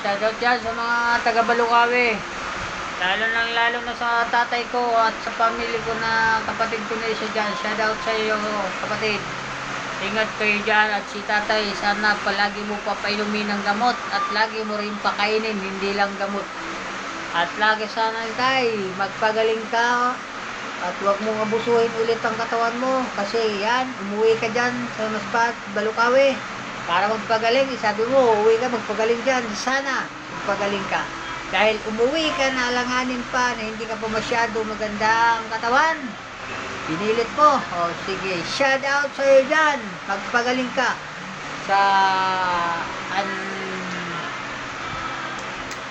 shoutout yan sa mga taga Balukawe. Lalo na sa tatay ko at sa family ko na kapatid ko na isa dyan. Shoutout sa iyo, kapatid. Ingat kayo dyan at si tatay, sana palagi mo papainumin ng gamot at lagi mo rin pakainin, hindi lang gamot. At lagi sana tay, magpagaling ka at huwag mong abusuhin ulit ang katawan mo kasi yan, umuwi ka dyan sa Masbate, Balukawe para magpagaling. Sabi mo, uwi ka, magpagaling dyan. Sana magpagaling ka. Dahil umuwi ka na alanganin pa na hindi ka pa masyado maganda ang katawan. Pinilit mo. O sige, shout out sa iyo dyan. Magpagaling ka sa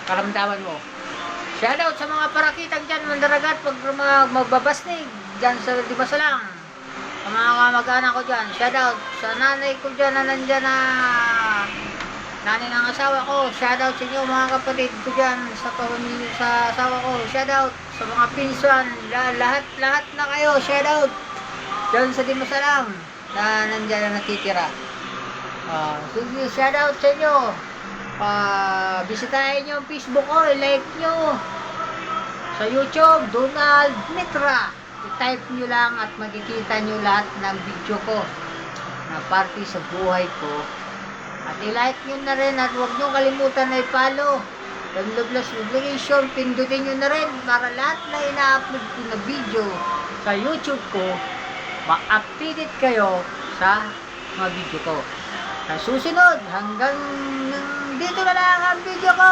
karamdaman mo. Shout out sa mga parakitang dyan, mandaragat, pag magbabasnig dyan sa Dimasalang. Sa mga kamag-anak ko dyan, shout out sa nanay ko dyan na nandyan na nanay ng asawa ko. Shout out sa inyo mga kapatid ko dyan sa pamilya sa asawa ko. Shout out sa mga pinsan, lahat na kayo. Shout out dyan sa Dimasalang na nandyan na natitira. Sige, shout out sa inyo. Bisitahin nyo ang Facebook ko, like nyo sa YouTube, Donald Mitra. I-type nyo lang at makikita nyo lahat ng video ko na parte sa buhay ko. At i-like nyo na rin at huwag nyo kalimutan na i-follow Donald Notification. Pindutin nyo na rin para lahat na ina-upload ko na video sa YouTube ko, ma-updated kayo sa mga video ko. Sa susunod, hanggang dito na lang ang video ko.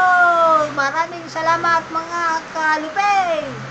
Maraming salamat mga kalupay.